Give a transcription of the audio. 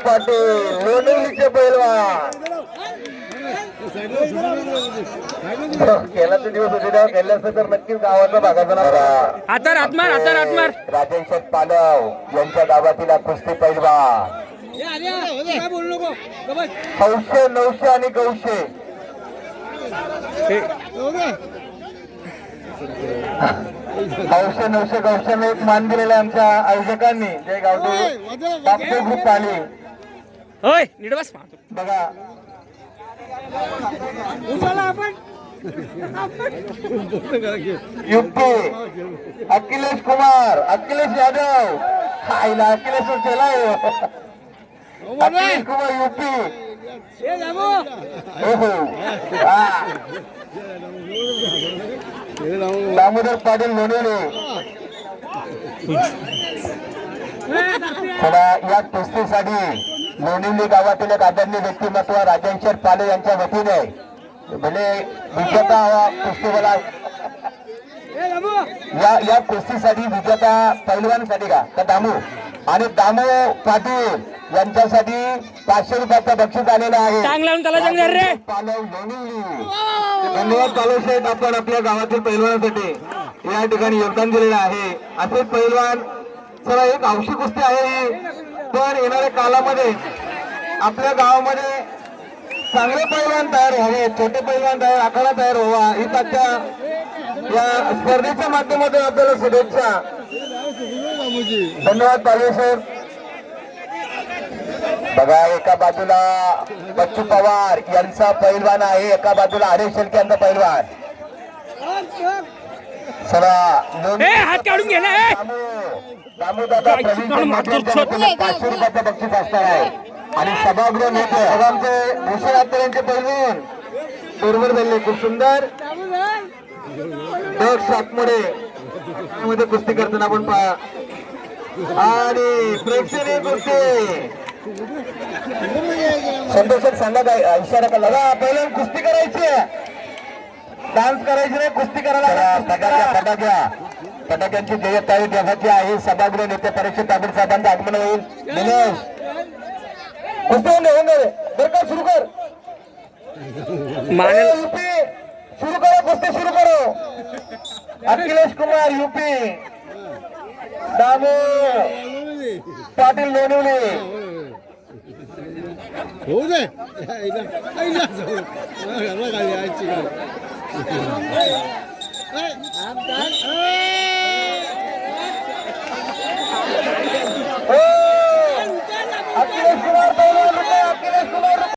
पाटील लोणीचे पैलवान केला दिवस होते तेव्हा केलं असतं तर नक्कीच गावाचा भागाचा नाव राजेश पालव यांच्या गावातील कुस्ती पैलवान हौशे 900 आणि गौशे हौशे 900 गौशाने एक मान दिलेला आमच्या आयोजकांनी जे गावचे बापू ग्रुप आली बघा युपी अखिलेश कुमार अखिलेश यादव आईला अखिलेश केला अखिलेश कुमार युपी दामोदर पाटील लोणीले थोडा या कुस्तीसाठी लोणीली गावातील एक आदरणीय व्यक्तिमत्व राजेश्वर पाले यांच्या वतीने भले विजेता कुस्तीवाला या कुस्तीसाठी विजेता पैलवानसाठी का दामू आणि दामू पाटील यांच्यासाठी 500 रुपयाचं बक्षीस आलेलं आहे पालव लोणीली धन्यवाद पालव साहेब आपण आपल्या गावातील पैलवानासाठी या ठिकाणी योगदान दिलेलं आहे असे पैलवान चला एक हौशी कुस्ती आहे ही पण येणाऱ्या कालामध्ये आपल्या गावामध्ये चांगले पैलवान तयार व्हावे छोटे पैलवान तयार आखाडा तयार व्हावा ही त्याच्या या स्पर्धेच्या माध्यमातून आपल्याला शुभेच्छा धन्यवाद पालवे साहेब बघा एका बाजूला बच्चू पवार यांचा पैलवान आहे एका बाजूला हरेश शेळके यांचा पैलवान चला हात काढून गेला दामू दादा प्रवीण 500 रुपयाचं बक्षीस असणार आहे आणि सभागृह नेते आमचे भूषण आत्ते यांचे पैलवान बरोबर झाले खूप सुंदर डग सातमोडे मध्ये कुस्ती करताना आपण पहा आणि प्रेक्षणीय कुस्ती संतोष सांगा काय इशारा केला पहिल्या कुस्ती करायची डान्स करायची नाही कुस्ती करायला फटाक्यांची जयताई देवाची आहे सभागृह नेते परीक्षित ताबीर साहेबांचं आगमन होईल दिनेश कुस्ती होऊन रे बरं का सुरू कर सुरू करो कुस्ती सुरू करो अखिलेश कुमार यूपी दामू पाटील लोणीवली हो दे